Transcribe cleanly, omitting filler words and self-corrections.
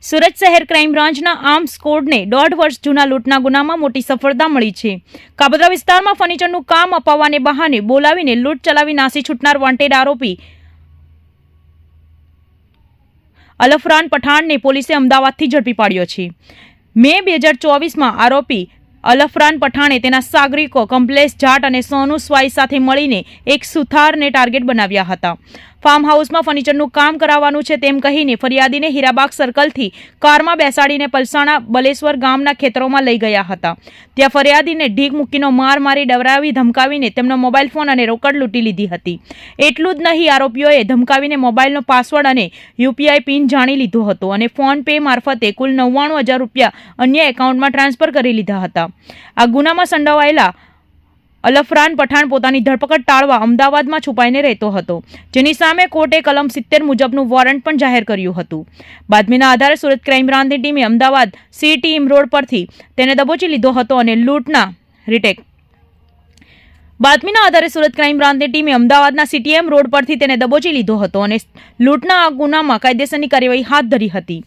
સુરત શહેર ક્રાઇમ બ્રાન્ચના આર્મ્સ સ્કોડને 1.5 વર્ષ જૂના લૂંટના ગુનામાં મોટી સફળતા મળી છે. કાબોદ્રા વિસ્તારમાં ફર્નિચરનું કામ અપાવવાને બહાને બોલાવીને લૂંટ ચલાવી નાસી છૂટનાર વોન્ટેડ આરોપી અલફરાન પઠાણને પોલીસે અમદાવાદથી ઝડપી પાડ્યો છે. મે 2024માં આરોપી અલફરાન પઠાણે તેના સાગરિકો કમલેશ જાટ અને સોનુ સ્વાઈ સાથે મળીને એક સુથારને ટાર્ગેટ બનાવ્યા હતા. ફાર્મ હાઉસમાં ફર્નિચરનું કામ કરાવવાનું છે તેમ કહીને ફરિયાદીને હીરાબાગ સર્કલથી કારમાં બેસાડીને પલસાણા બલેશ્વર ગામના ખેતરોમાં લઈ ગયા હતા. ત્યાં ફરિયાદીને ઢીક મૂકીનો માર મારી ડરાવી ધમકાવીને તેમનો મોબાઈલ ફોન અને રોકડ લૂંટી લીધી હતી. એટલું જ નહીં, આરોપીઓએ ધમકાવીને મોબાઈલનો પાસવર્ડ અને યુપીઆઈ પિન જાણી લીધો હતો અને ફોન પે મારફતે કુલ 99,000 રૂપિયા અન્ય એકાઉન્ટમાં ટ્રાન્સફર કરી લીધા હતા. આ ગુનામાં સંડોવાયેલા અલફરાન પઠાણ પોતાની ધરપકડ ટાળવા અમદાવાદમાં છુપાઈને રહેતો હતો, જેની સામે કોર્ટે કલમ 70 મુજબનું વોરંટ પણ જાહેર કર્યું હતું. બાતમીના આધારે સુરત ક્રાઇમ બ્રાન્ચની ટીમે અમદાવાદ CTM રોડ પરથી તેને દબોચી લીધો હતો અને લૂંટના રીટેક બાતમીના આધારે સુરત ક્રાઇમ બ્રાન્ચની ટીમે અમદાવાદના CTM રોડ પરથી તેને દબોચી લીધો હતો અને લૂંટના આ ગુનામાં કાયદેસરની કાર્યવાહી હાથ ધરી હતી.